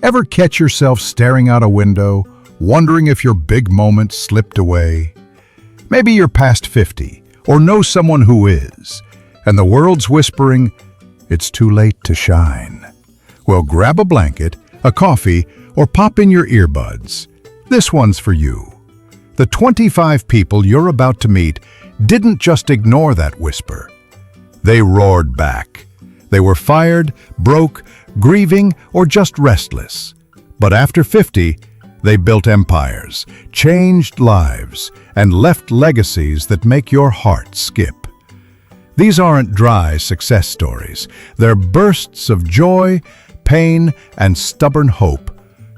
Ever catch yourself staring out a window, wondering if your big moment slipped away? Maybe you're past 50, or know someone who is, and the world's whispering, it's too late to shine. Well, grab a blanket, a coffee, or pop in your earbuds. This one's for you. The 25 people you're about to meet didn't just ignore that whisper. They roared back. They were fired, broke, grieving, or just restless. But after 50, they built empires, changed lives, and left legacies that make your heart skip. These aren't dry success stories. They're bursts of joy, pain, and stubborn hope,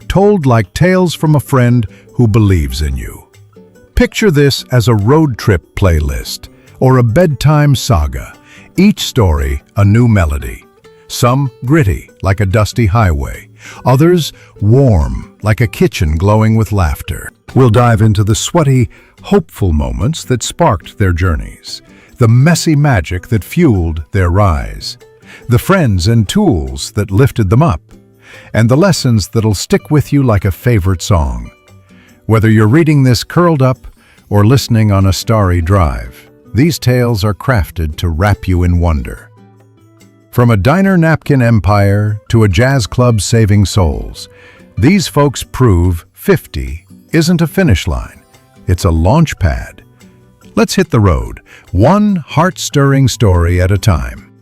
told like tales from a friend who believes in you. Picture this as a road trip playlist or a bedtime saga, each story a new melody. Some gritty, like a dusty highway. Others warm, like a kitchen glowing with laughter. We'll dive into the sweaty, hopeful moments that sparked their journeys, the messy magic that fueled their rise, the friends and tools that lifted them up, and the lessons that'll stick with you like a favorite song. Whether you're reading this curled up or listening on a starry drive, these tales are crafted to wrap you in wonder. From a diner napkin empire to a jazz club saving souls, these folks prove 50 isn't a finish line, it's a launch pad. Let's hit the road, one heart-stirring story at a time.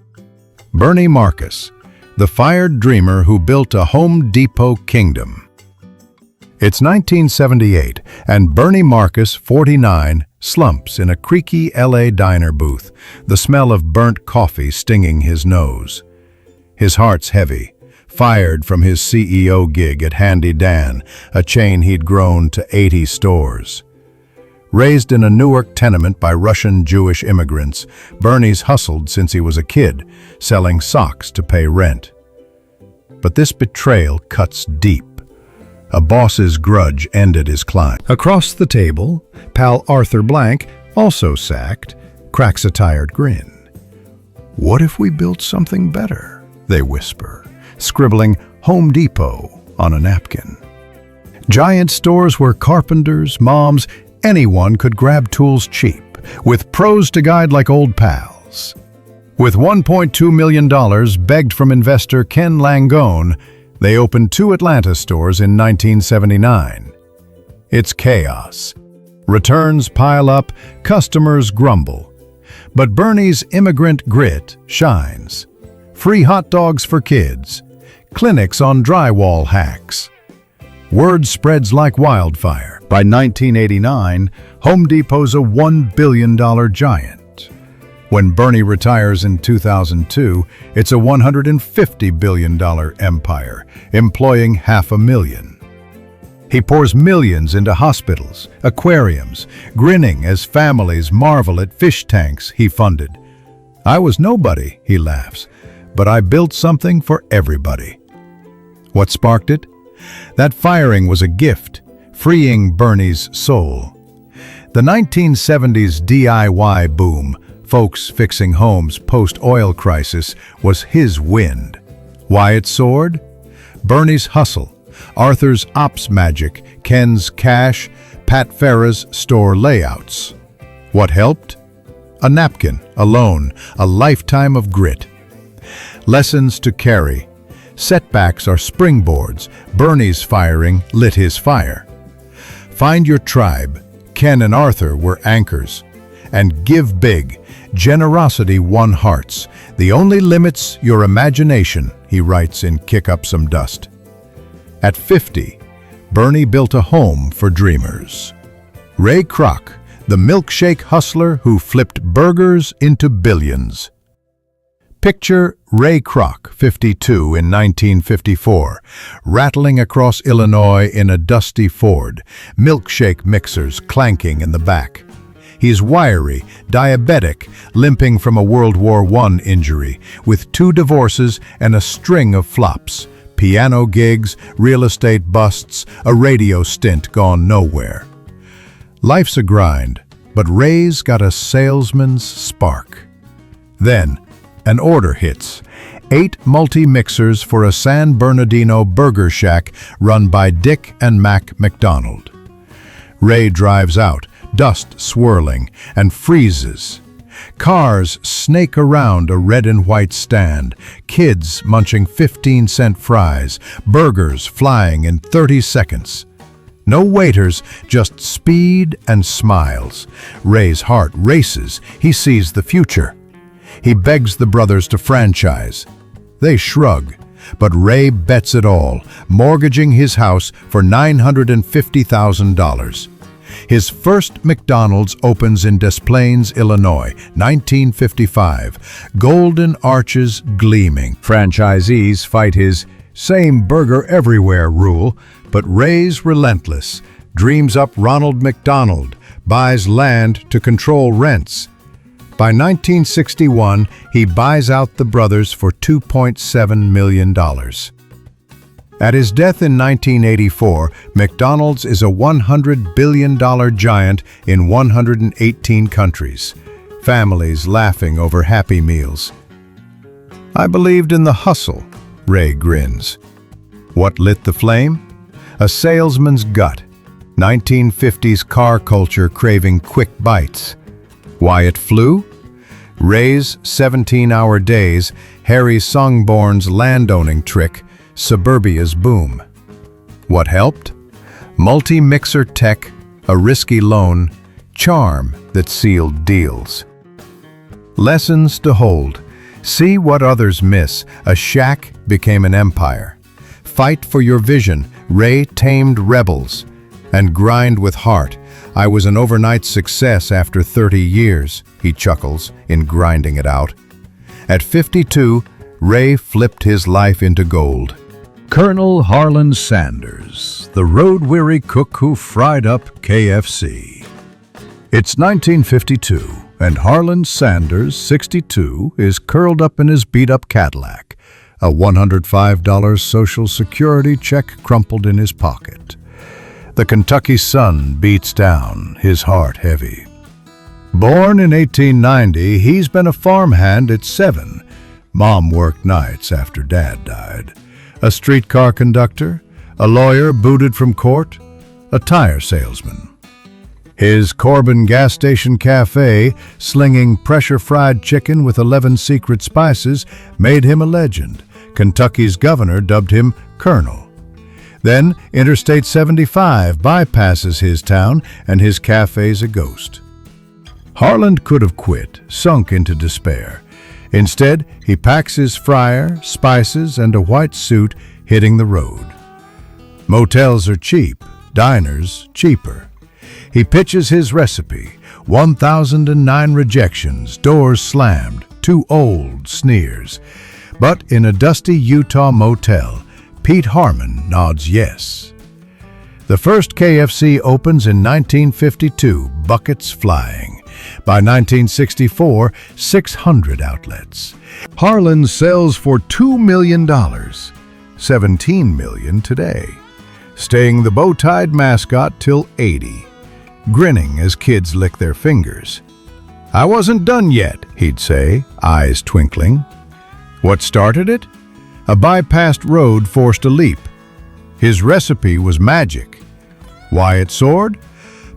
Bernie Marcus, the fired dreamer who built a Home Depot kingdom. It's 1978, and Bernie Marcus, 49, slumps in a creaky LA diner booth, the smell of burnt coffee stinging his nose. His heart's heavy, fired from his CEO gig at Handy Dan, a chain he'd grown to 80 stores. Raised in a Newark tenement by Russian Jewish immigrants, Bernie's hustled since he was a kid, selling socks to pay rent. But this betrayal cuts deep. A boss's grudge ended his climb. Across the table, pal Arthur Blank, also sacked, cracks a tired grin. "What if we built something better?" they whisper, scribbling Home Depot on a napkin. Giant stores where carpenters, moms, anyone could grab tools cheap, with pros to guide like old pals. With $1.2 million begged from investor Ken Langone, they opened 2 Atlanta stores in 1979. It's chaos. Returns pile up, customers grumble. But Bernie's immigrant grit shines. Free hot dogs for kids, clinics on drywall hacks. Word spreads like wildfire. By 1989, Home Depot's a $1 billion giant. When Bernie retires in 2002, it's a $150 billion empire, employing 500,000. He pours millions into hospitals, aquariums, grinning as families marvel at fish tanks he funded. "I was nobody," he laughs, "but I built something for everybody." What sparked it? That firing was a gift, freeing Bernie's soul. The 1970s DIY boom, folks fixing homes post-oil crisis, was his wind. Why it soared? Bernie's hustle, Arthur's ops magic, Ken's cash, Pat Farah's store layouts. What helped? A napkin, a loan, a lifetime of grit. Lessons to carry. Setbacks are springboards. Bernie's firing lit his fire. Find your tribe. Ken and Arthur were anchors. And give big. Generosity won hearts. The only limit's your imagination, he writes in Kick Up Some Dust. At 50, Bernie built a home for dreamers. Ray Kroc, the milkshake hustler who flipped burgers into billions. Picture Ray Kroc, 52, in 1954, rattling across Illinois in a dusty Ford, milkshake mixers clanking in the back. He's wiry, diabetic, limping from a World War I injury, with 2 divorces and a string of flops, piano gigs, real estate busts, a radio stint gone nowhere. Life's a grind, but Ray's got a salesman's spark. Then, an order hits, 8 multi-mixers for a San Bernardino burger shack run by Dick and Mac McDonald. Ray drives out, dust swirling, and freezes. Cars snake around a red and white stand, kids munching 15-cent fries, burgers flying in 30 seconds. No waiters, just speed and smiles. Ray's heart races. He sees the future. He begs the brothers to franchise. They shrug, but Ray bets it all, mortgaging his house for $950,000. His first McDonald's opens in Des Plaines, Illinois, 1955, golden arches gleaming. Franchisees fight his same burger everywhere rule, but Ray's relentless, dreams up Ronald McDonald, buys land to control rents. By 1961, he buys out the brothers for $2.7 million. At his death in 1984, McDonald's is a $100 billion giant in 118 countries. Families laughing over Happy Meals. I believed in the hustle, Ray grins. What lit the flame? A salesman's gut. 1950s car culture craving quick bites. Why it flew? Ray's 17-hour days, Harry Songborn's landowning trick, suburbia's boom. What helped? Multi-mixer tech, a risky loan, charm that sealed deals. Lessons to hold. See what others miss. A shack became an empire. Fight for your vision. Ray tamed rebels. And grind with heart. I was an overnight success after 30 years, he chuckles in grinding it out. At 52, Ray flipped his life into gold. Colonel Harland Sanders, the road-weary cook who fried up KFC. It's 1952, and Harland Sanders, 62, is curled up in his beat-up Cadillac, a $105 Social Security check crumpled in his pocket. The Kentucky sun beats down, his heart heavy. Born in 1890, he's been a farmhand at 7. Mom worked nights after Dad died. A streetcar conductor, a lawyer booted from court, a tire salesman. His Corbin gas station cafe, slinging pressure-fried chicken with 11 secret spices, made him a legend. Kentucky's governor dubbed him Colonel. Then Interstate 75 bypasses his town, and his cafe's a ghost. Harland could have quit, sunk into despair. Instead, he packs his fryer, spices, and a white suit, hitting the road. Motels are cheap, diners cheaper. He pitches his recipe, 1,009 rejections, doors slammed, too old sneers. But in a dusty Utah motel, Pete Harmon nods yes. The first KFC opens in 1952, buckets flying. By 1964, 600 outlets. Harland sells for $2 million, $17 million today. Staying the bow-tied mascot till 80, grinning as kids lick their fingers. I wasn't done yet, he'd say, eyes twinkling. What started it? A bypassed road forced a leap. His recipe was magic. Why it soared?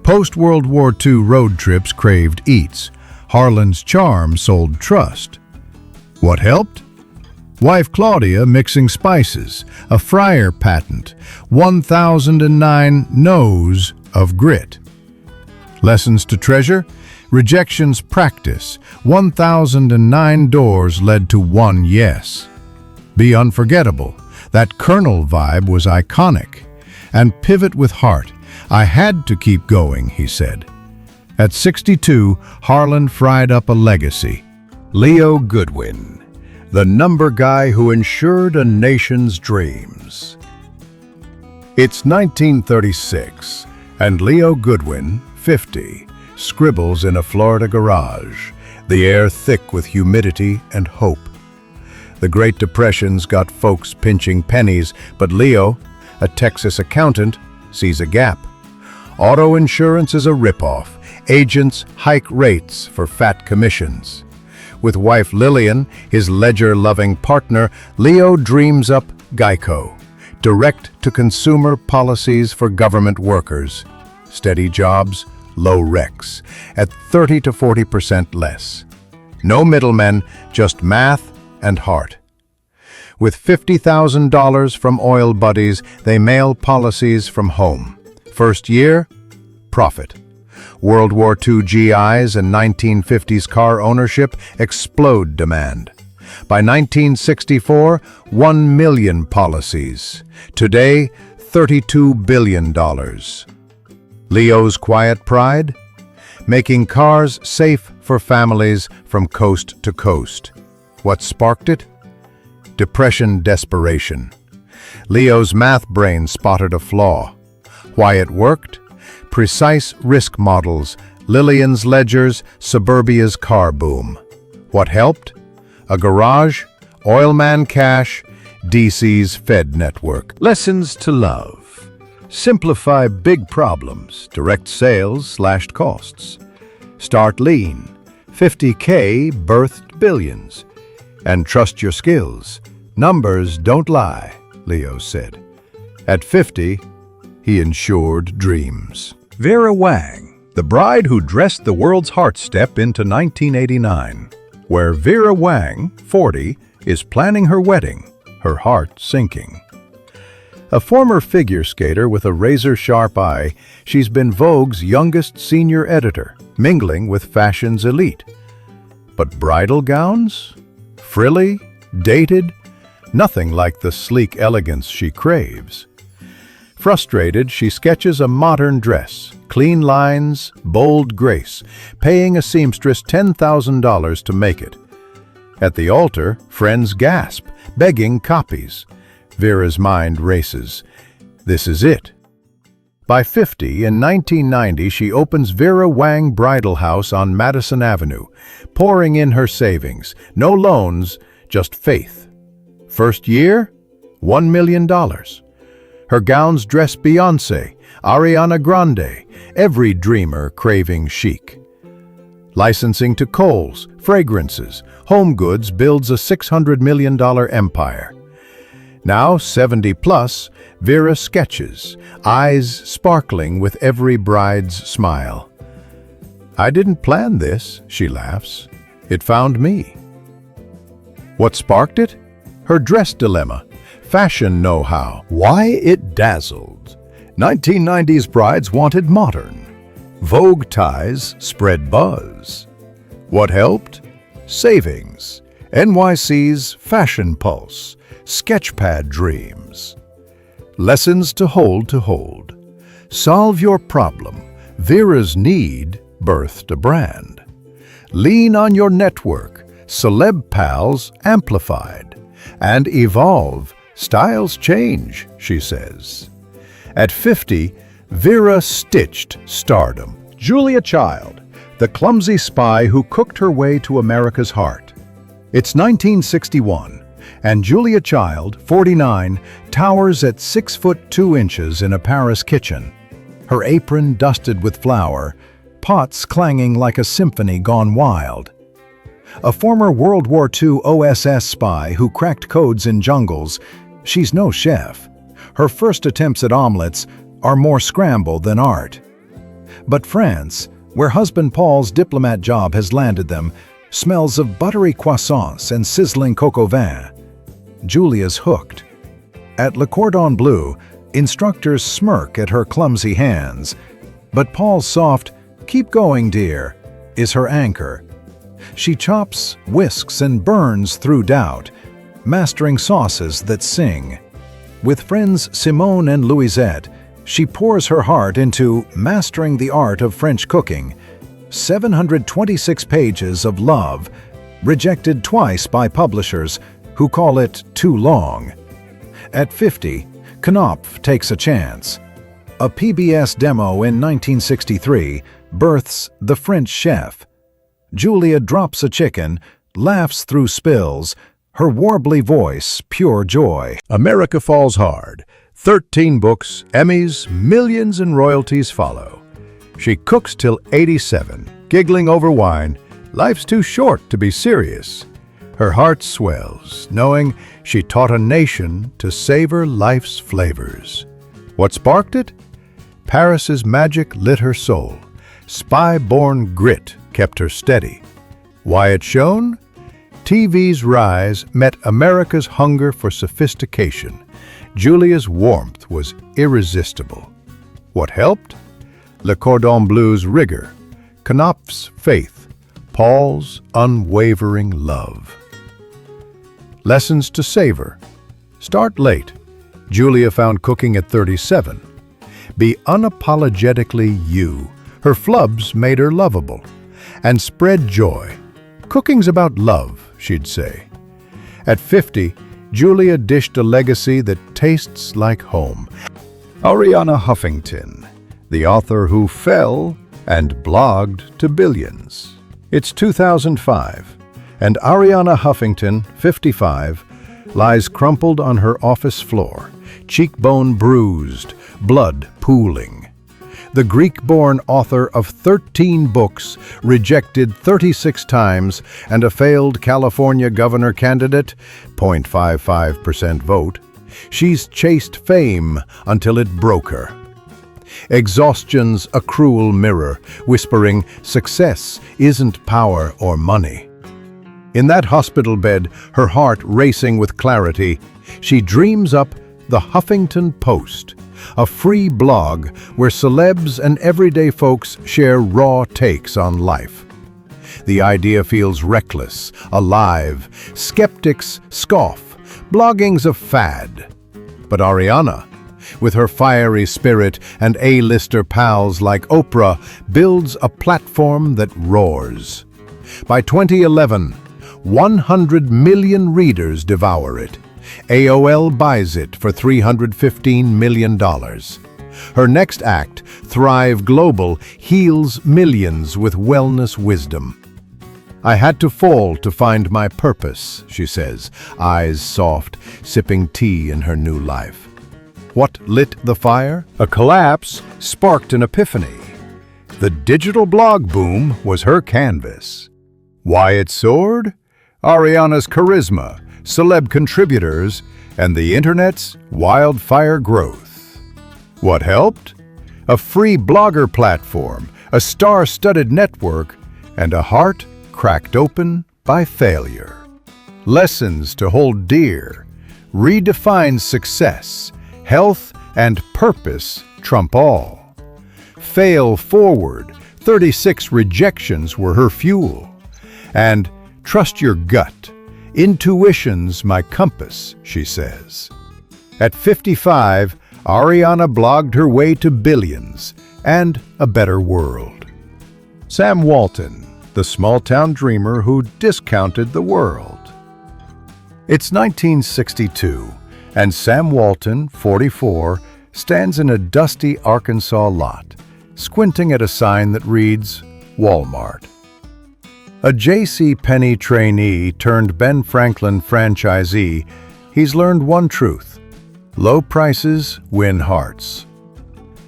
Post-World War II road trips craved eats. Harland's charm sold trust. What helped? Wife Claudia mixing spices, a fryer patent, 1,009 no's of grit. Lessons to treasure? Rejections practice. 1,009 doors led to one yes. Be unforgettable. That Colonel vibe was iconic. And pivot with heart. I had to keep going, he said. At 62, Harland fried up a legacy. Leo Goodwin, the number guy who ensured a nation's dreams. It's 1936, and Leo Goodwin, 50, scribbles in a Florida garage, the air thick with humidity and hope. The Great Depression's got folks pinching pennies, but Leo, a Texas accountant, sees a gap. Auto insurance is a ripoff. Agents hike rates for fat commissions. With wife Lillian, his ledger-loving partner, Leo dreams up Geico, direct-to-consumer policies for government workers. Steady jobs, low wrecks, at 30 to 40% less. No middlemen, just math and heart. With $50,000 from oil buddies, they mail policies from home. First year, profit. World War II GIs and 1950s car ownership explode demand. By 1964, 1 million policies. Today, $32 billion. Leo's quiet pride? Making cars safe for families from coast to coast. What sparked it? Depression desperation. Leo's math brain spotted a flaw. Why it worked? Precise risk models, Lillian's ledgers, suburbia's car boom. What helped? A garage, oilman cash, DC's Fed network. Lessons to love. Simplify big problems, direct sales slashed costs. Start lean, 50K birthed billions. And trust your skills. Numbers don't lie, Leo said. At 50, he insured dreams. Vera Wang, the bride who dressed the world's heart, step into 1989, where Vera Wang, 40, is planning her wedding, her heart sinking. A former figure skater with a razor-sharp eye, she's been Vogue's youngest senior editor, mingling with fashion's elite. But bridal gowns? Frilly? Dated? Nothing like the sleek elegance she craves. Frustrated, she sketches a modern dress, clean lines, bold grace, paying a seamstress $10,000 to make it. At the altar, friends gasp, begging copies. Vera's mind races. This is it. By 50, in 1990, she opens Vera Wang Bridal House on Madison Avenue, pouring in her savings. No loans, just faith. First year, $1 million. Her gowns dress Beyoncé, Ariana Grande, every dreamer craving chic. Licensing to Kohl's, fragrances, home goods builds a $600 million empire. Now, 70 plus, Vera sketches, eyes sparkling with every bride's smile. I didn't plan this, she laughs. It found me. What sparked it? Her dress dilemma, fashion know-how, why it dazzled. 1990s brides wanted modern. Vogue ties spread buzz. What helped? Savings, NYC's fashion pulse, sketchpad dreams. Lessons to hold. Solve your problem. Vera's need birthed a brand. Lean on your network, celeb pals amplified. And evolve, styles change, she says. At 50, Vera stitched stardom. Julia Child, the clumsy spy who cooked her way to America's heart. It's 1961, and Julia Child, 49, towers at 6 foot 2 inches in a Paris kitchen. Her apron dusted with flour, pots clanging like a symphony gone wild. A former World War II OSS spy who cracked codes in jungles, she's no chef. Her first attempts at omelets are more scramble than art. But France, where husband Paul's diplomat job has landed them, smells of buttery croissants and sizzling coq au vin. Julia's hooked. At Le Cordon Bleu, instructors smirk at her clumsy hands. But Paul's soft, "Keep going, dear," is her anchor. She chops, whisks, and burns through doubt, mastering sauces that sing. With friends Simone and Louisette, she pours her heart into Mastering the Art of French Cooking, 726 pages of love, rejected twice by publishers who call it too long. At 50, Knopf takes a chance. A PBS demo in 1963 births The French Chef. Julia drops a chicken, laughs through spills, her warbly voice pure joy. America Falls Hard. 13 books, Emmys, millions in royalties follow. She cooks till 87, giggling over wine, Life's too short to be serious. Her heart swells, knowing she taught a nation to savor life's flavors. What sparked it? Paris's magic lit her soul. Spy-born grit kept her steady. Why it shone? TV's rise met America's hunger for sophistication. Julia's warmth was irresistible. What helped? Le Cordon Bleu's rigor, Knopf's faith, Paul's unwavering love. Lessons to savor. Start late. Julia found cooking at 37. Be unapologetically you. Her flubs made her lovable. And spread joy. Cooking's about love, she'd say. At 50, Julia dished a legacy that tastes like home. Arianna Huffington, the author who fell and blogged to billions. It's 2005, and Arianna Huffington, 55, lies crumpled on her office floor, cheekbone bruised, blood pooling. The Greek-born author of 13 books, rejected 36 times, and a failed California governor candidate, 0.55% vote, she's chased fame until it broke her. Exhaustion's a cruel mirror, whispering success isn't power or money. In that hospital bed, her heart racing with clarity, she dreams up the Huffington Post, a free blog where celebs and everyday folks share raw takes on life. The idea feels reckless, alive. Skeptics scoff. Blogging's a fad. But Arianna, with her fiery spirit and A-lister pals like Oprah, builds a platform that roars. By 2011, 100 million readers devour it. AOL buys it for $315 million. Her next act, Thrive Global, heals millions with wellness wisdom. I had to fall to find my purpose, she says, eyes soft, sipping tea in her new life. What lit the fire? A collapse sparked an epiphany. The digital blog boom was her canvas. Why it soared? Arianna's charisma, celeb contributors, and the internet's wildfire growth. What helped? A free blogger platform, a star-studded network, and a heart cracked open by failure. Lessons to hold dear. Redefine success. Health and purpose trump all. Fail forward. 36 rejections were her fuel. And trust your gut. Intuition's my compass, she says. At 55, Arianna blogged her way to billions and a better world. Sam Walton, the small-town dreamer who discounted the world. It's 1962, and Sam Walton, 44, stands in a dusty Arkansas lot, squinting at a sign that reads, Walmart. A J.C. Penney trainee turned Ben Franklin franchisee, he's learned one truth: low prices win hearts.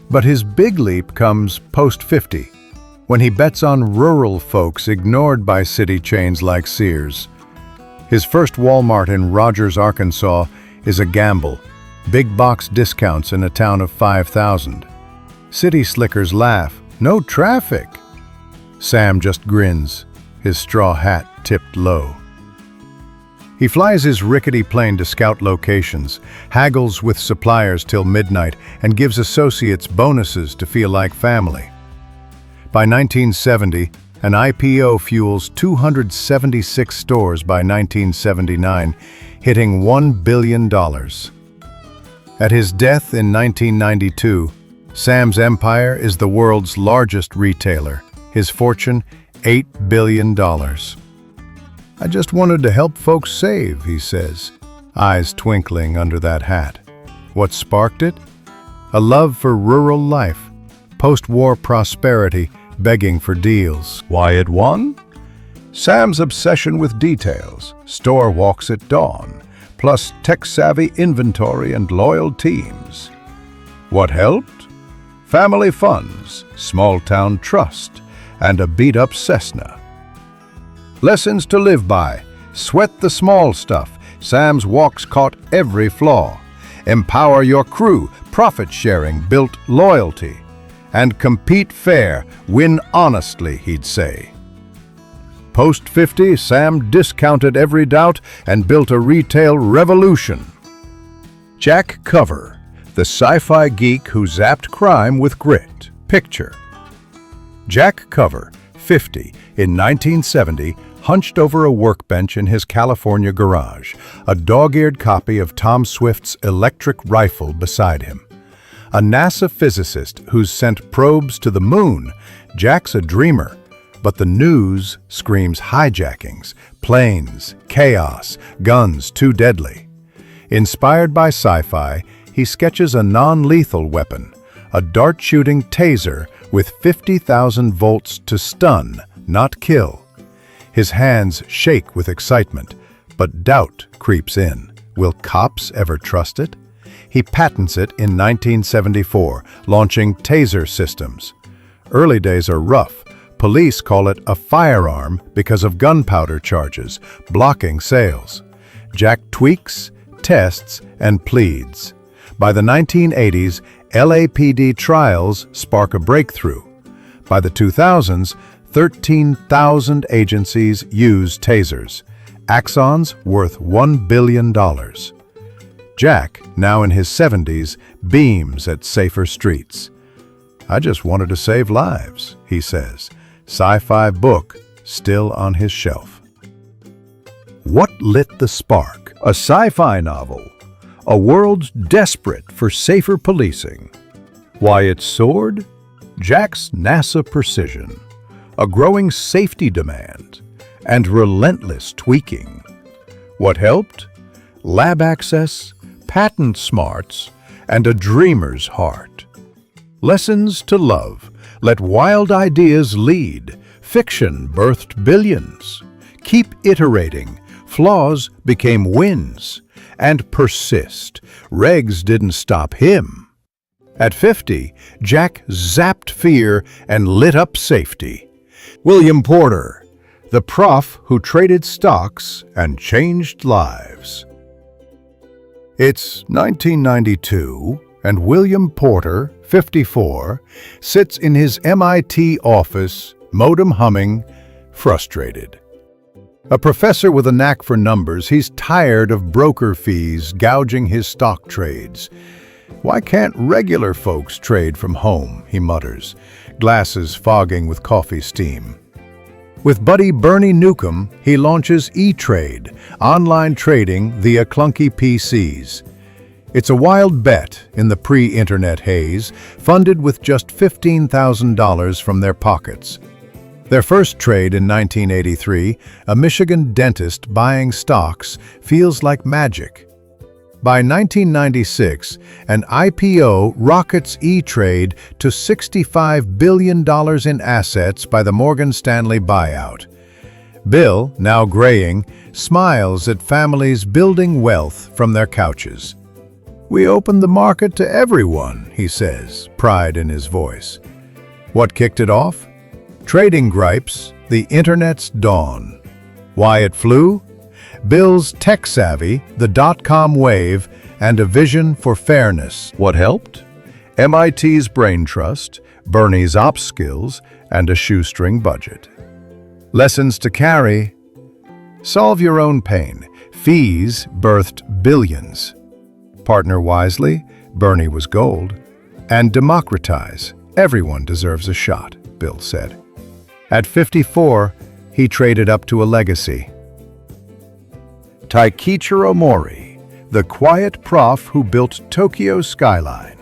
But his big leap comes post-50, when he bets on rural folks ignored by city chains like Sears. His first Walmart in Rogers, Arkansas, is a gamble. Big box discounts in a town of 5,000. City slickers laugh. No traffic. Sam just grins, his straw hat tipped low. He flies his rickety plane to scout locations, haggles with suppliers till midnight, and gives associates bonuses to feel like family. By 1970, an IPO fuels 276 stores by 1979, hitting $1 billion. At his death in 1992, Sam's empire is the world's largest retailer, his fortune $8 billion. I just wanted to help folks save, he says, eyes twinkling under that hat. What sparked it? A love for rural life, post-war prosperity, begging for deals. Why it won? Sam's obsession with details, store walks at dawn, plus tech-savvy inventory and loyal teams. What helped? Family funds, small-town trust, and a beat-up Cessna. Lessons to live by. Sweat the small stuff. Sam's walks caught every flaw. Empower your crew. Profit sharing built loyalty. And compete fair. Win honestly, he'd say. Post 50, Sam discounted every doubt and built a retail revolution. Jack Cover, the sci-fi geek who zapped crime with grit. Picture. Jack Cover, 50, in 1970, hunched over a workbench in his California garage, a dog-eared copy of Tom Swift's electric rifle beside him. A NASA physicist who's sent probes to the moon, Jack's a dreamer, but the news screams hijackings, planes, chaos, guns too deadly. Inspired by sci-fi, he sketches a non-lethal weapon, a dart-shooting taser with 50,000 volts to stun, not kill. His hands shake with excitement, but doubt creeps in. Will cops ever trust it? He patents it in 1974, launching taser systems. Early days are rough. Police call it a firearm because of gunpowder charges, blocking sales. Jack tweaks, tests, and pleads. By the 1980s, LAPD trials spark a breakthrough. By the 2000s, 13,000 agencies use tasers. Axons worth $1 billion. Jack, now in his 70s, beams at safer streets. I just wanted to save lives, he says. Sci-fi book still on his shelf. What lit the spark? A sci-fi novel. A world desperate for safer policing. Why it soared? Jack's NASA precision. A growing safety demand. And relentless tweaking. What helped? Lab access, patent smarts, and a dreamer's heart. Lessons to love. Let wild ideas lead. Fiction birthed billions. Keep iterating. Flaws became wins. And persist. Regs didn't stop him. At 50, Jack zapped fear and lit up safety. William Porter, the prof who traded stocks and changed lives. It's 1992, and William Porter, 54, sits in his MIT office, modem humming, frustrated. A professor with a knack for numbers, he's tired of broker fees gouging his stock trades. Why can't regular folks trade from home, he mutters, glasses fogging with coffee steam. With buddy Bernie Newcomb, he launches E-Trade, online trading via clunky PCs. It's a wild bet in the pre-internet haze, funded with just $15,000 from their pockets. Their first trade in 1983, a Michigan dentist buying stocks, feels like magic. By 1996, an IPO rockets E-Trade to $65 billion in assets by the Morgan Stanley buyout. Bill, now graying, smiles at families building wealth from their couches. "We opened the market to everyone," he says, pride in his voice. What kicked it off? Trading gripes, the internet's dawn. Why it flew? Bill's tech savvy, the dot-com wave, and a vision for fairness. What helped? MIT's brain trust, Bernie's ops skills, and a shoestring budget. Lessons to carry. Solve your own pain. Fees birthed billions. Partner wisely, Bernie was gold. And democratize. Everyone deserves a shot, Bill said. At 54, he traded up to a legacy. Taikichiro Mori, the quiet prof who built Tokyo's skyline.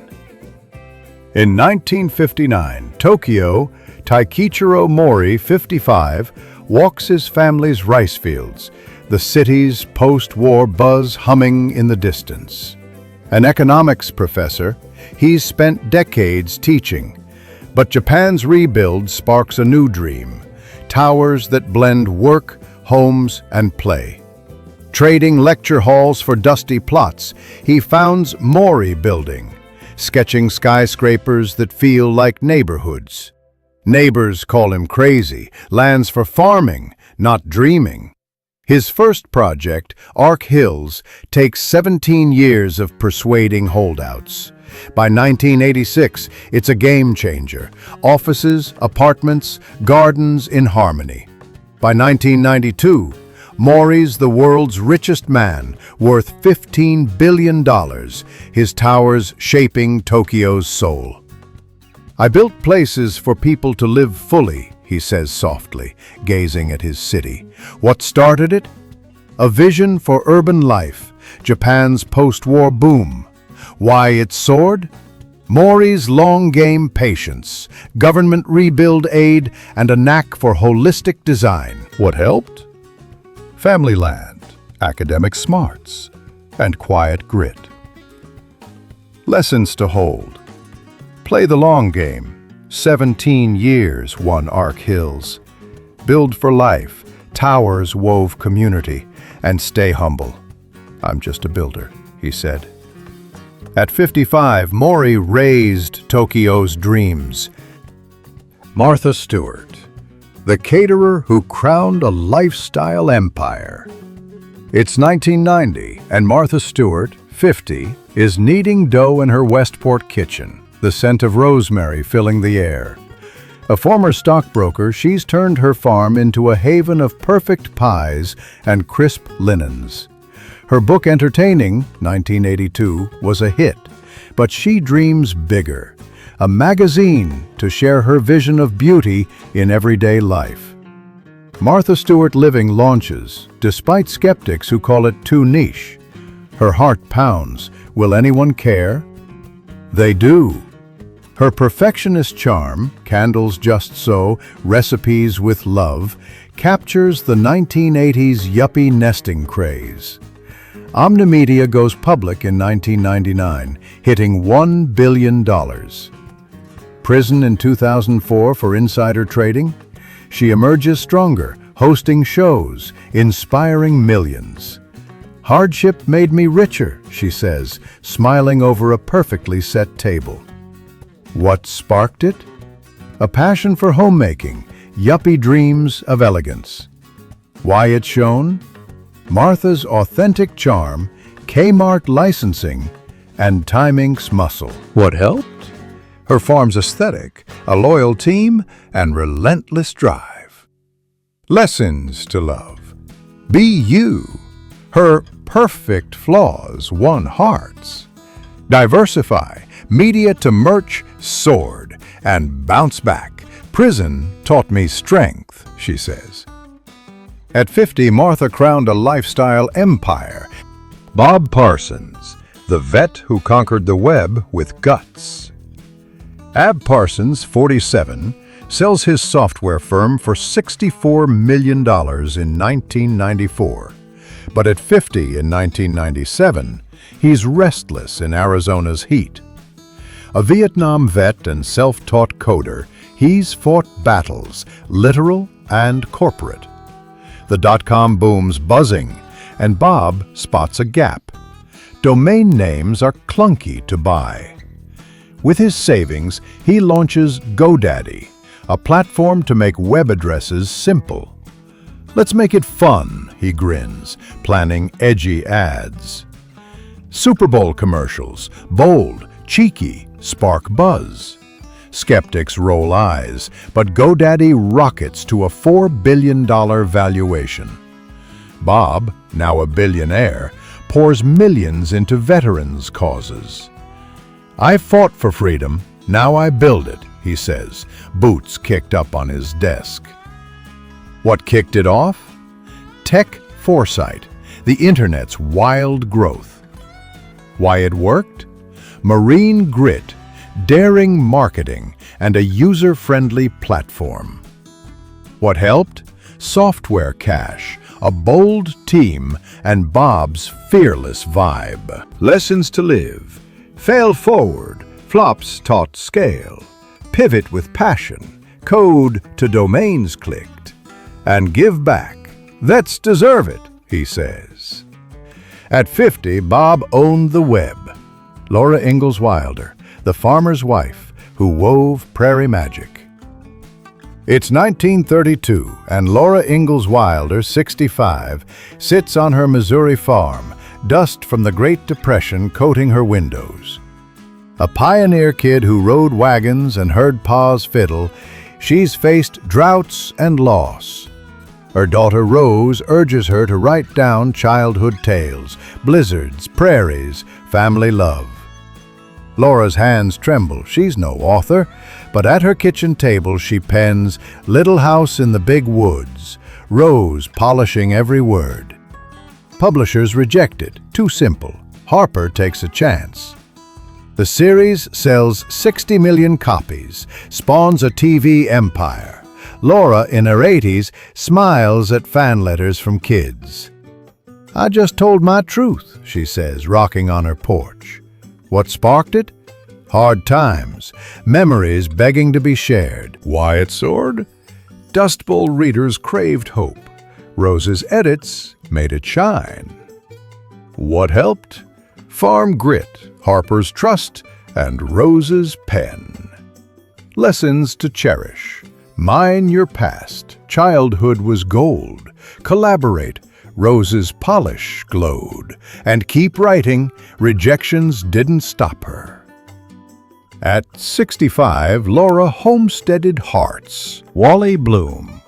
In 1959, Tokyo, Taikichiro Mori, 55, walks his family's rice fields, the city's post-war buzz humming in the distance. An economics professor, he's spent decades teaching. But Japan's rebuild sparks a new dream, towers that blend work, homes, and play. Trading lecture halls for dusty plots, he founds Mori Building, sketching skyscrapers that feel like neighborhoods. Neighbors call him crazy, lands for farming, not dreaming. His first project, Ark Hills, takes 17 years of persuading holdouts. By 1986, it's a game changer. Offices, apartments, gardens in harmony. By 1992, Mori's the world's richest man, worth $15 billion, his towers shaping Tokyo's soul. "I built places for people to live fully," he says softly, gazing at his city. What started it? A vision for urban life, Japan's post-war boom. Why it soared? Mori's long-game patience, government rebuild aid, and a knack for holistic design. What helped? Family land, academic smarts, and quiet grit. Lessons to hold. Play the long game. 17 years won Ark Hills. Build for life, towers wove community, and stay humble. "I'm just a builder," he said. At 55, Mori raised Tokyo's dreams. Martha Stewart, the caterer who crowned a lifestyle empire. It's 1990, and Martha Stewart, 50, is kneading dough in her Westport kitchen, the scent of rosemary filling the air. A former stockbroker, she's turned her farm into a haven of perfect pies and crisp linens. Her book Entertaining, 1982, was a hit, but she dreams bigger. A magazine to share her vision of beauty in everyday life. Martha Stewart Living launches, despite skeptics who call it too niche. Her heart pounds. Will anyone care? They do. Her perfectionist charm, Candles Just So, Recipes with Love, captures the 1980s yuppie nesting craze. Omnimedia goes public in 1999, hitting $1 billion. Prison in 2004 for insider trading? She emerges stronger, hosting shows, inspiring millions. "Hardship made me richer," she says, smiling over a perfectly set table. What sparked it? A passion for homemaking, yuppie dreams of elegance. Why it's shown? Martha's authentic charm, Kmart licensing, and Time Inc.'s muscle. What helped? Her farm's aesthetic, a loyal team, and relentless drive. Lessons to love. Be you. Her perfect flaws won hearts. Diversify. Media to merch soared and bounce back. Prison taught me strength, she says. At 50, Martha crowned a lifestyle empire. Bob Parsons, the vet who conquered the web with guts. Ab Parsons, 47, sells his software firm for $64 million in 1994. But at 50 in 1997, he's restless in Arizona's heat. A Vietnam vet and self-taught coder, he's fought battles, literal and corporate. The dot-com boom's buzzing, and Bob spots a gap. Domain names are clunky to buy. With his savings, he launches GoDaddy, a platform to make web addresses simple. "Let's make it fun," he grins, planning edgy ads. Super Bowl commercials, bold, cheeky, spark buzz. Skeptics roll eyes, but GoDaddy rockets to a $4 billion valuation. Bob, now a billionaire, pours millions into veterans' causes. "I fought for freedom, now I build it," he says, boots kicked up on his desk. What kicked it off? Tech foresight, the internet's wild growth. Why it worked? Marine grit, daring marketing, and a user-friendly platform. What helped? Software cash, a bold team, and Bob's fearless vibe. Lessons to live. Fail forward, flops taught scale. Pivot with passion, code to domains clicked. And give back. Vets deserve it, he says. At 50, Bob owned the web. Laura Ingalls Wilder, the farmer's wife who wove prairie magic. It's 1932, and Laura Ingalls Wilder, 65, sits on her Missouri farm, dust from the Great Depression coating her windows. A pioneer kid who rode wagons and heard Pa's fiddle, she's faced droughts and loss. Her daughter Rose urges her to write down childhood tales, blizzards, prairies, family love. Laura's hands tremble. She's no author, but at her kitchen table she pens Little House in the Big Woods, Rose polishing every word. Publishers reject it. Too simple. Harper takes a chance. The series sells 60 million copies, spawns a TV empire. Laura, in her 80s, smiles at fan letters from kids. "I just told my truth," she says, rocking on her porch. What sparked it? Hard times, memories begging to be shared. Why it soared? Dust Bowl readers craved hope. Rose's edits made it shine. What helped? Farm grit, Harper's trust, and Rose's pen. Lessons to cherish. Mine your past. Childhood was gold. Collaborate. Rose's polish glowed. And keep writing. Rejections didn't stop her. At 65, Laura homesteaded hearts. Wally Blume,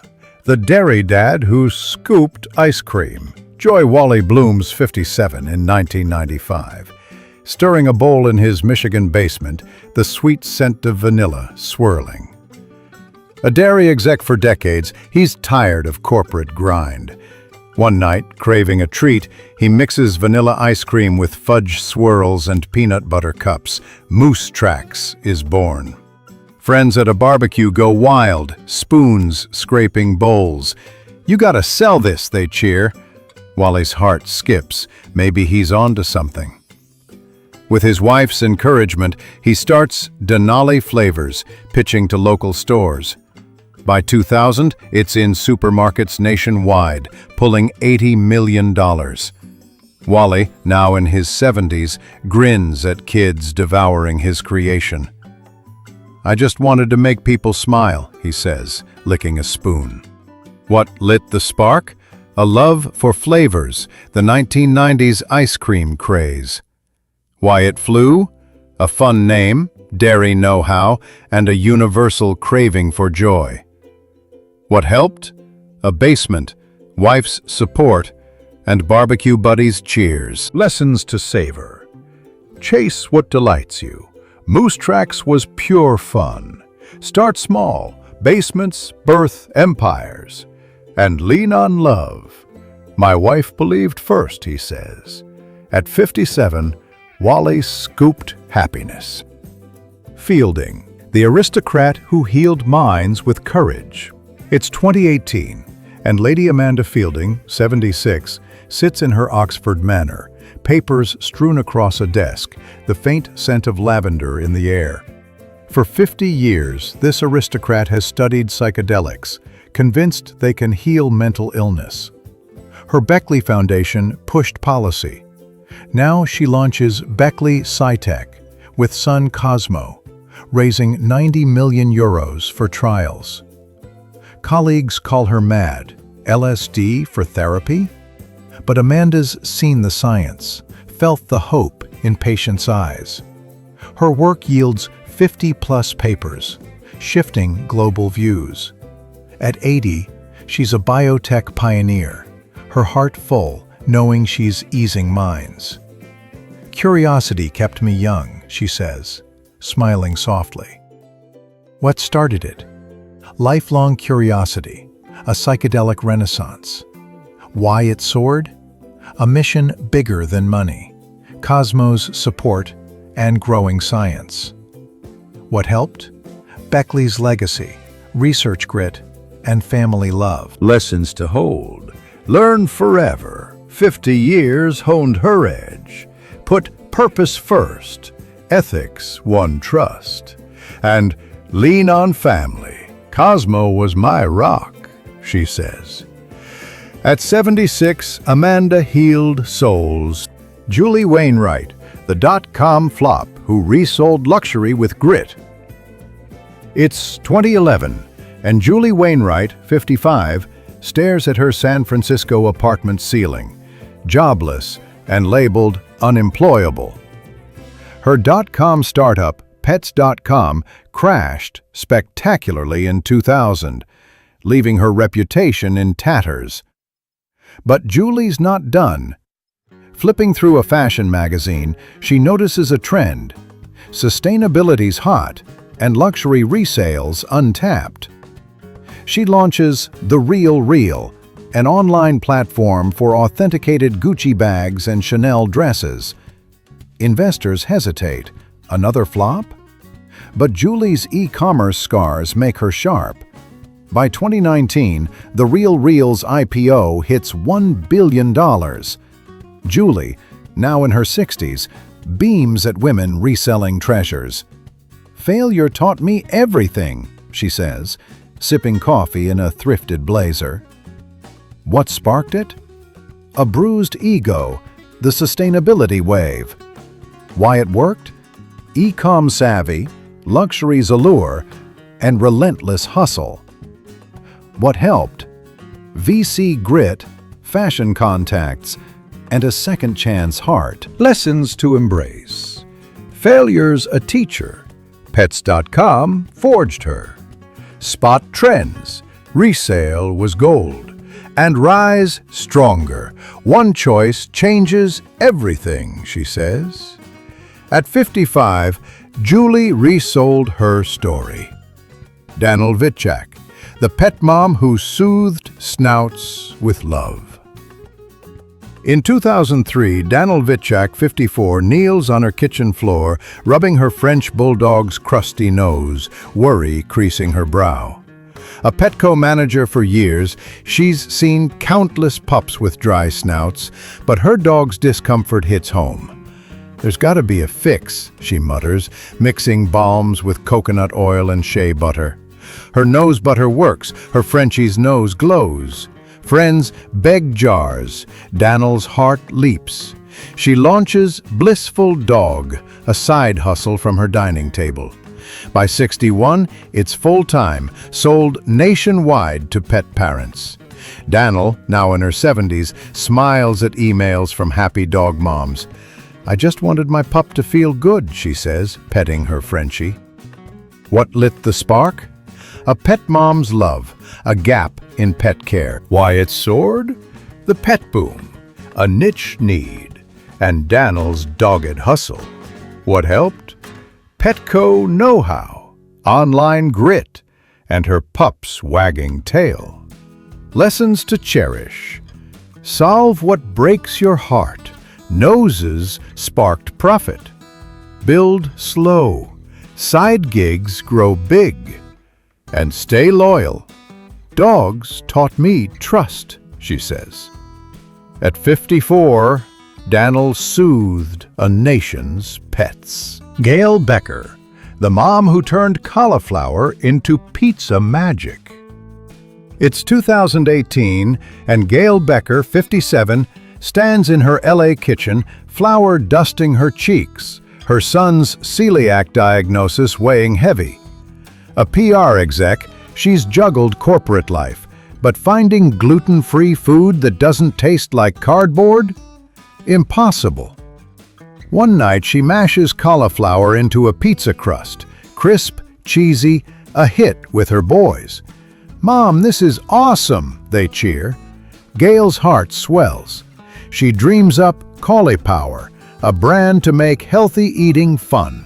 the dairy dad who scooped ice cream. Joy Wally Blume's 57 in 1995. Stirring a bowl in his Michigan basement, the sweet scent of vanilla swirling. A dairy exec for decades, he's tired of corporate grind. One night, craving a treat, he mixes vanilla ice cream with fudge swirls and peanut butter cups. Moose Tracks is born. Friends at a barbecue go wild, spoons scraping bowls. "You gotta sell this," they cheer. Wally's heart skips. Maybe he's onto something. With his wife's encouragement, he starts Denali Flavors, pitching to local stores. By 2000, it's in supermarkets nationwide, pulling $80 million. Wally, now in his 70s, grins at kids devouring his creation. "I just wanted to make people smile," he says, licking a spoon. What lit the spark? A love for flavors, the 1990s ice cream craze. Why it flew? A fun name, dairy know-how, and a universal craving for joy. What helped? A basement, wife's support, and barbecue buddies' cheers. Lessons to savor. Chase what delights you. Moose Tracks was pure fun. Start small, basements birth empires. And lean on love. My wife believed first, he says. At 57, Wally scooped happiness. Feilding, the aristocrat who healed minds with courage. It's 2018, and Lady Amanda Feilding, 76, sits in her Oxford manor, papers strewn across a desk, the faint scent of lavender in the air. For 50 years, this aristocrat has studied psychedelics, convinced they can heal mental illness. Her Beckley Foundation pushed policy. Now she launches Beckley SciTech with son Cosmo, raising 90 million euros for trials. Colleagues call her mad. LSD for therapy? But Amanda's seen the science, felt the hope in patients' eyes. Her work yields 50-plus papers, shifting global views. At 80, she's a biotech pioneer, her heart full, knowing she's easing minds. Curiosity kept me young, she says, smiling softly. What started it? Lifelong curiosity, a psychedelic renaissance. Why it soared? A mission bigger than money, Cosmo's support, and growing science. What helped? Beckley's legacy, research grit, and family love. Lessons to hold. Learn forever. 50 years honed her edge. Put purpose first. Ethics won trust. And lean on family. Cosmo was my rock, she says. At 76, Amanda healed souls. Julie Wainwright, the dot-com flop who resold luxury with grit. It's 2011, And Julie Wainwright, 55, stares at her San Francisco apartment ceiling, jobless and labeled unemployable. Her .com startup, Pets.com, crashed spectacularly in 2000, leaving her reputation in tatters. But Julie's not done. Flipping through a fashion magazine, she notices a trend. Sustainability's hot, and luxury resales untapped. She launches The Real Real, an online platform for authenticated Gucci bags and Chanel dresses. Investors hesitate. Another flop? But Julie's e-commerce scars make her sharp. By 2019, The Real Real's IPO hits $1 billion. Julie, now in her 60s, beams at women reselling treasures. "Failure taught me everything," she says, sipping coffee in a thrifted blazer. What sparked it? A bruised ego, the sustainability wave. Why it worked? E-com savvy, luxury's allure, and relentless hustle. What helped? VC grit, fashion contacts, and a second-chance heart. Lessons to embrace. Failure's a teacher. Pets.com forged her. Spot trends. Resale was gold. And rise stronger. One choice changes everything, she says. At 55, Julie resold her story. Dannel Vitcak, the pet mom who soothed snouts with love. In 2003, Dannel Vitcak, 54, kneels on her kitchen floor, rubbing her French bulldog's crusty nose, worry creasing her brow. A Petco manager for years, she's seen countless pups with dry snouts, but her dog's discomfort hits home. "There's got to be a fix," she mutters, mixing balms with coconut oil and shea butter. Her nose butter works, her Frenchie's nose glows. Friends beg jars, Dannel's heart leaps. She launches Blissful Dog, a side hustle from her dining table. By 61, it's full-time, sold nationwide to pet parents. Dannel, now in her 70s, smiles at emails from happy dog moms. "I just wanted my pup to feel good," she says, petting her Frenchie. What lit the spark? A pet mom's love, a gap in pet care. Why it soared? The pet boom, a niche need, and Dannel's dogged hustle. What helped? Petco know-how, online grit, and her pup's wagging tail. Lessons to cherish. Solve what breaks your heart. Noses sparked profit. Build slow. Side gigs grow big. And stay loyal. Dogs taught me trust, she says. At 54, Dannel soothed a nation's pets. Gail Becker, the mom who turned cauliflower into pizza magic. It's 2018, and Gail Becker, 57, stands in her LA kitchen, flour dusting her cheeks, her son's celiac diagnosis weighing heavy. A PR exec, she's juggled corporate life, but finding gluten-free food that doesn't taste like cardboard? Impossible. One night she mashes cauliflower into a pizza crust, crisp, cheesy, a hit with her boys. "Mom, this is awesome," they cheer. Gail's heart swells. She dreams up Caulipower, a brand to make healthy eating fun.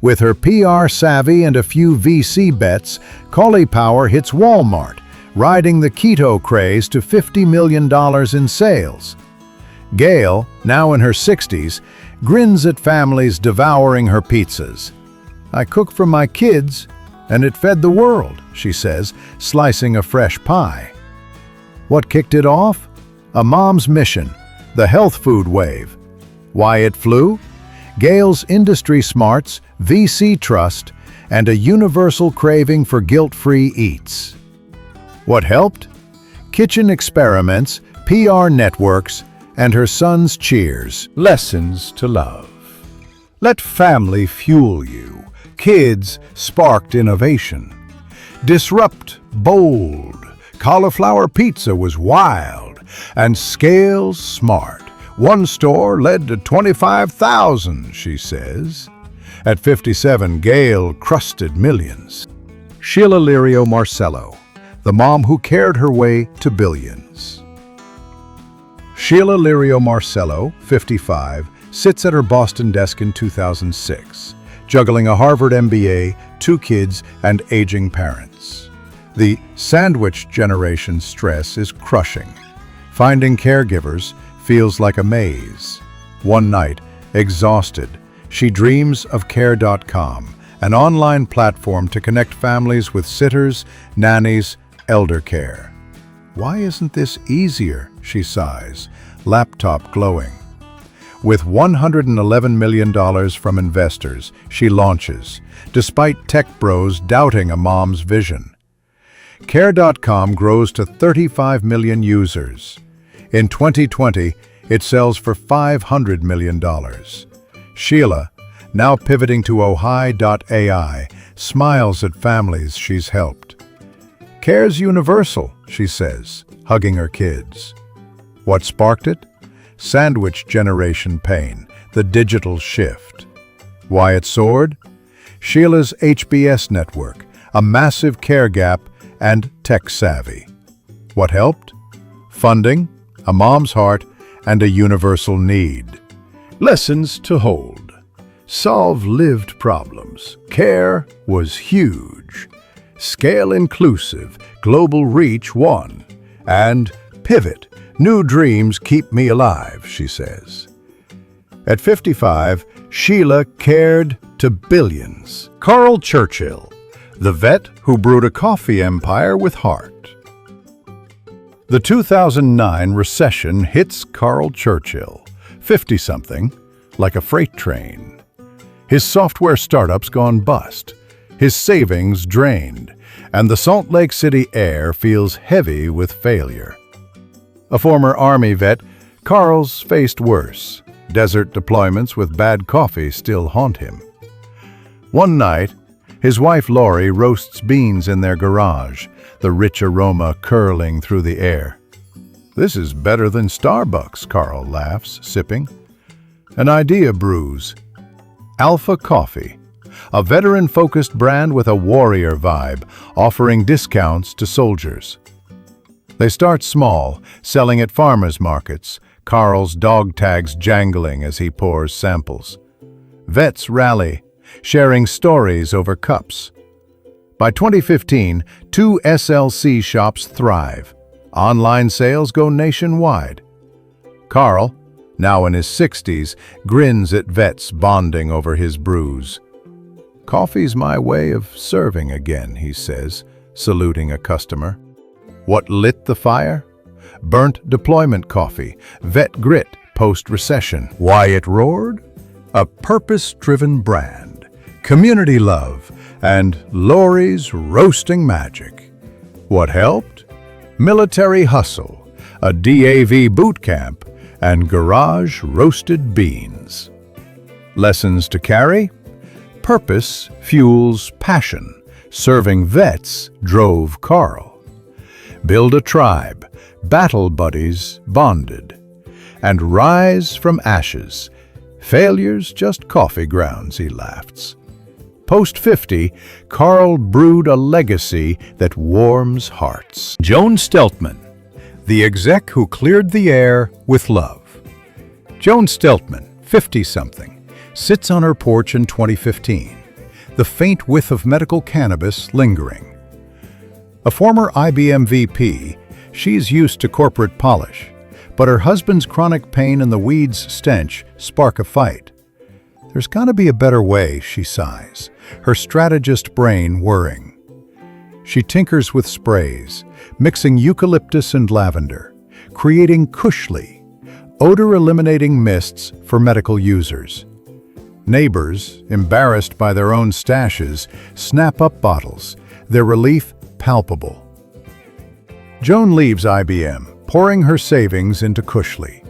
With her PR savvy and a few VC bets, Caulipower hits Walmart, riding the keto craze to $50 million in sales. Gail, now in her 60s, grins at families devouring her pizzas. "I cook for my kids, and it fed the world," she says, slicing a fresh pie. What kicked it off? A mom's mission, the health food wave. Why it flew? Gail's industry smarts, VC trust, and a universal craving for guilt-free eats. What helped? Kitchen experiments, PR networks, and her son's cheers. Lessons to love. Let family fuel you. Kids sparked innovation. Disrupt, bold. Cauliflower pizza was wild, and scales smart. One store led to 25,000, she says. At 57, Gail crusted millions. Sheila Lirio Marcelo, the mom who cared her way to billions. Sheila Lirio Marcelo, 55, sits at her Boston desk in 2006, juggling a Harvard MBA, 2 kids, and aging parents. The sandwich generation stress is crushing. Finding caregivers feels like a maze. One night, exhausted, she dreams of Care.com, an online platform to connect families with sitters, nannies, elder care. Why isn't this easier, she sighs, laptop glowing. With $111 million from investors, she launches, despite tech bros doubting a mom's vision. Care.com grows to 35 million users. In 2020, it sells for $500 million. Sheila, now pivoting to Ohai.ai, smiles at families she's helped. Care's universal, she says, hugging her kids. What sparked it? Sandwich generation pain, the digital shift. Why it soared? Sheila's HBS network, a massive care gap, and tech savvy. What helped? Funding, a mom's heart, and a universal need. Lessons to hold. Solve lived problems. Care was huge. Scale inclusive, global reach won. And pivot. New dreams keep me alive, she says. At 55, Sheila cared to billions. Churchill, the vet who brewed a coffee empire with heart. The 2009 recession hits Churchill, 50-something, like a freight train. His software startup's gone bust, his savings drained, and the Salt Lake City air feels heavy with failure. A former Army vet, Carl's faced worse. Desert deployments with bad coffee still haunt him. One night, his wife Lori roasts beans in their garage, the rich aroma curling through the air. "This is better than Starbucks," Carl laughs, sipping. An idea brews. Alpha Coffee, a veteran-focused brand with a warrior vibe, offering discounts to soldiers. They start small, selling at farmers markets, Carl's dog tags jangling as he pours samples. Vets rally, sharing stories over cups. By 2015, 2 SLC shops thrive. Online sales go nationwide. Carl, now in his 60s, grins at vets bonding over his brews. "Coffee's my way of serving again," he says, saluting a customer. What lit the fire? Burnt deployment coffee, vet grit post-recession. Why it roared? A purpose-driven brand, community love, and Lori's roasting magic. What helped? Military hustle, a DAV boot camp, and garage roasted beans. Lessons to carry? Purpose fuels passion. Serving vets drove Carl. Build a tribe, battle buddies bonded, and rise from ashes. Failures just coffee grounds, he laughs. Post-50, Carl brewed a legacy that warms hearts. Joan Steltmann, the exec who cleared the air with love. Joan Steltmann, 50-something, sits on her porch in 2015, the faint whiff of medical cannabis lingering. A former IBM VP, she's used to corporate polish, but her husband's chronic pain and the weeds' stench spark a fight. There's gotta be a better way, she sighs, her strategist brain whirring. She tinkers with sprays, mixing eucalyptus and lavender, creating Cushly, odor-eliminating mists for medical users. Neighbors, embarrassed by their own stashes, snap up bottles, their relief palpable. Joan leaves IBM, pouring her savings into Cushly.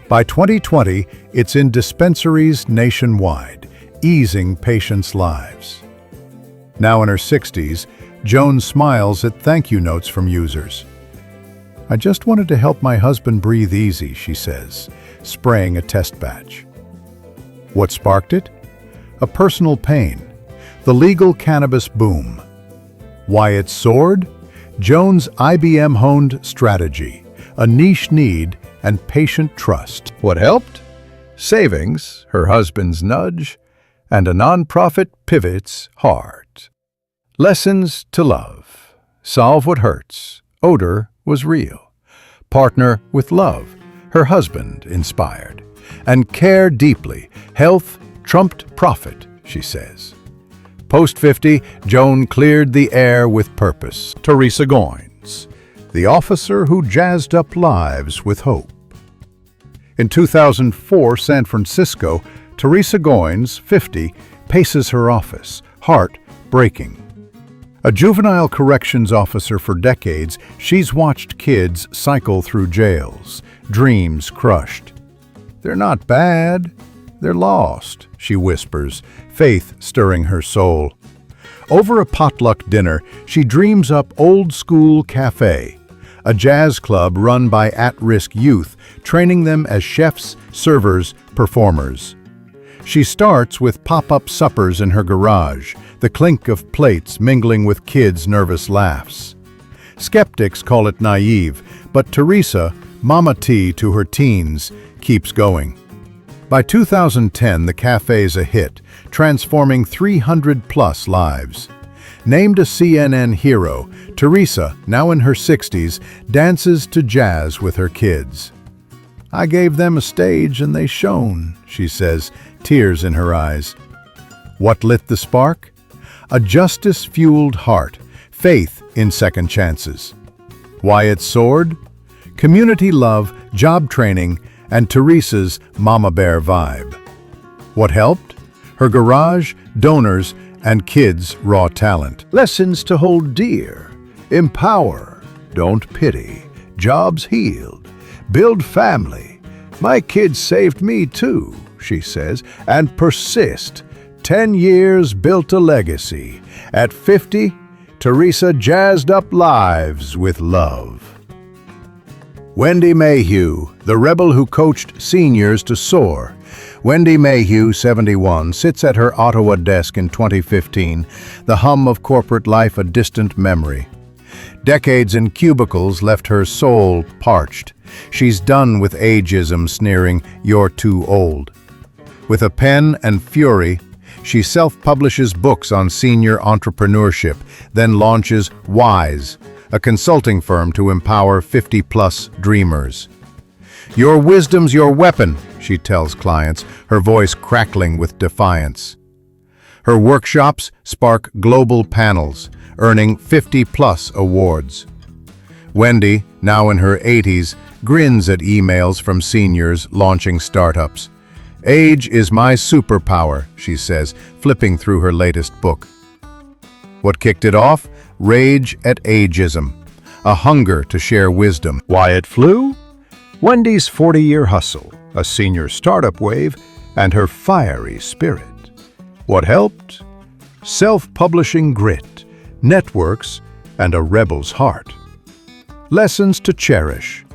By 2020, it's in dispensaries nationwide, easing patients' lives. Now in her 60s, Joan smiles at thank you notes from users. "I just wanted to help my husband breathe easy," she says, spraying a test batch. What sparked it? A personal pain. The legal cannabis boom. Why it soared? Joan's IBM-honed strategy, a niche need, and patient trust. What helped? Savings, her husband's nudge, and a nonprofit pivot's heart. Lessons to love. Solve what hurts. Odor was real. Partner with love. Her husband inspired. And care deeply. Health trumped profit, she says. Post 50, Joan cleared the air with purpose. Teresa Goines, the officer who jazzed up lives with hope. In 2004, San Francisco, Teresa Goines, 50, paces her office, heart breaking. A juvenile corrections officer for decades, she's watched kids cycle through jails, dreams crushed. "They're not bad, they're lost," she whispers, faith stirring her soul. Over a potluck dinner, she dreams up Old School Cafe, a jazz club run by at-risk youth, training them as chefs, servers, performers. She starts with pop-up suppers in her garage, the clink of plates mingling with kids' nervous laughs. Skeptics call it naive, but Teresa, Mama T to her teens, keeps going. By 2010, the cafe's a hit, transforming 300-plus lives. Named a CNN hero, Teresa, now in her 60s, dances to jazz with her kids. "I gave them a stage and they shone," she says, tears in her eyes. What lit the spark? A justice-fueled heart, faith in second chances. Why it soared? Community love, job training, and Teresa's Mama Bear vibe. What helped? Her garage, donors, and kids' raw talent. Lessons to hold dear. Empower. Don't pity. Jobs healed. Build family. "My kids saved me too," she says, and persist. 10 years built a legacy. At 50, Teresa jazzed up lives with love. Wendy Mayhew, the rebel who coached seniors to soar. Wendy Mayhew, 71, sits at her Ottawa desk in 2015, the hum of corporate life a distant memory. Decades in cubicles left her soul parched. She's done with ageism sneering, "You're too old." With a pen and fury, she self-publishes books on senior entrepreneurship, then launches Wise, a consulting firm to empower 50-plus dreamers. "Your wisdom's your weapon," she tells clients, her voice crackling with defiance. Her workshops spark global panels, earning 50-plus awards. Wendy, now in her 80s, grins at emails from seniors launching startups. "Age is my superpower," she says, flipping through her latest book. What kicked it off? Rage at ageism, a hunger to share wisdom. Why it flew? Wendy's 40-year hustle, a senior startup wave, and her fiery spirit. What helped? Self-publishing grit, networks, and a rebel's heart. Lessons to cherish.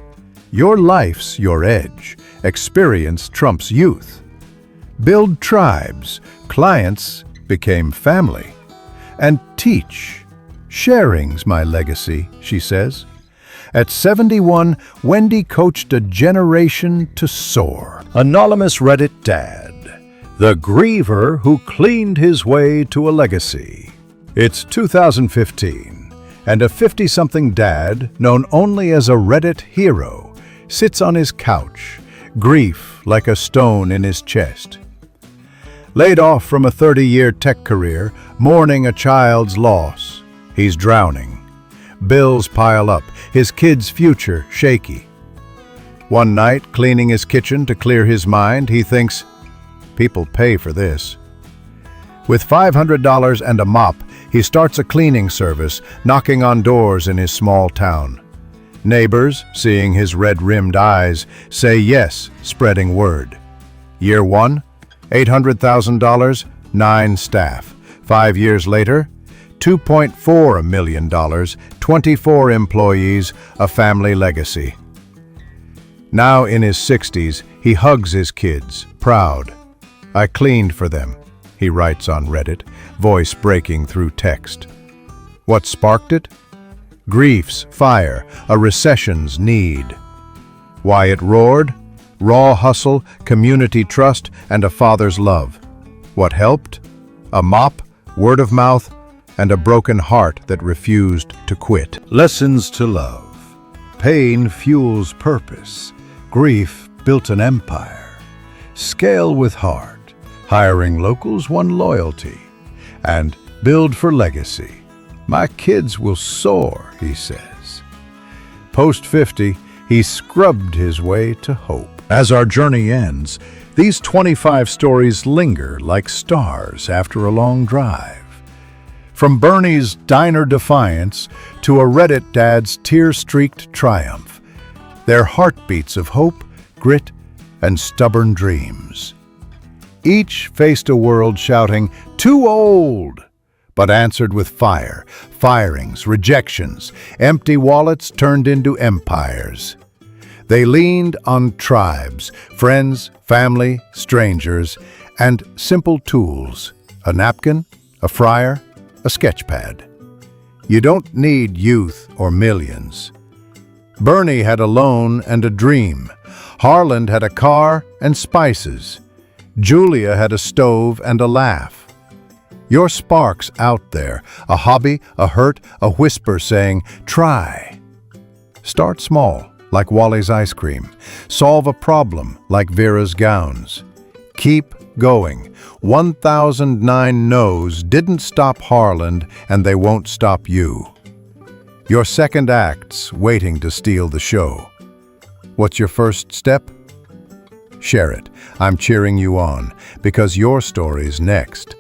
Your life's your edge. Experience trumps youth. Build tribes. Clients became family. And teach. Sharing's my legacy, she says. At 71, Wendy coached a generation to soar. Anonymous Reddit dad, the griever who cleaned his way to a legacy. It's 2015, and a 50-something dad, known only as a Reddit hero, sits on his couch, grief like a stone in his chest. Laid off from a 30-year tech career, mourning a child's loss. He's drowning. Bills pile up, his kid's future shaky. One night, cleaning his kitchen to clear his mind, he thinks, people pay for this. With $500 and a mop, he starts a cleaning service, knocking on doors in his small town. Neighbors, seeing his red-rimmed eyes, say yes, spreading word. Year 1, $800,000, 9 staff. 5 years later, $2.4 million, 24 employees, a family legacy. Now in his 60s, he hugs his kids, proud. "I cleaned for them," he writes on Reddit, voice breaking through text. What sparked it? Grief's fire, a recession's need. Why it roared? Raw hustle, community trust, and a father's love. What helped? A mop, word of mouth, and a broken heart that refused to quit. Lessons to love. Pain fuels purpose. Grief built an empire. Scale with heart. Hiring locals won loyalty. And build for legacy. "My kids will soar," he says. Post-50, he scrubbed his way to hope. As our journey ends, these 25 stories linger like stars after a long drive. From Bernie's diner defiance to a Reddit dad's tear-streaked triumph, they're heartbeats of hope, grit, and stubborn dreams. Each faced a world shouting, "Too old!" but answered with fire, firings, rejections, empty wallets turned into empires. They leaned on tribes, friends, family, strangers, and simple tools, a napkin, a fryer, a sketchpad. You don't need youth or millions. Bernie had a loan and a dream. Harland had a car and spices. Julia had a stove and a laugh. Your spark's out there, a hobby, a hurt, a whisper saying, "Try." Start small, like Wally's ice cream. Solve a problem, like Vera's gowns. Keep going. 1009 no's didn't stop Harland, and they won't stop you. Your second act's waiting to steal the show. What's your first step? Share it. I'm cheering you on, because your story's next.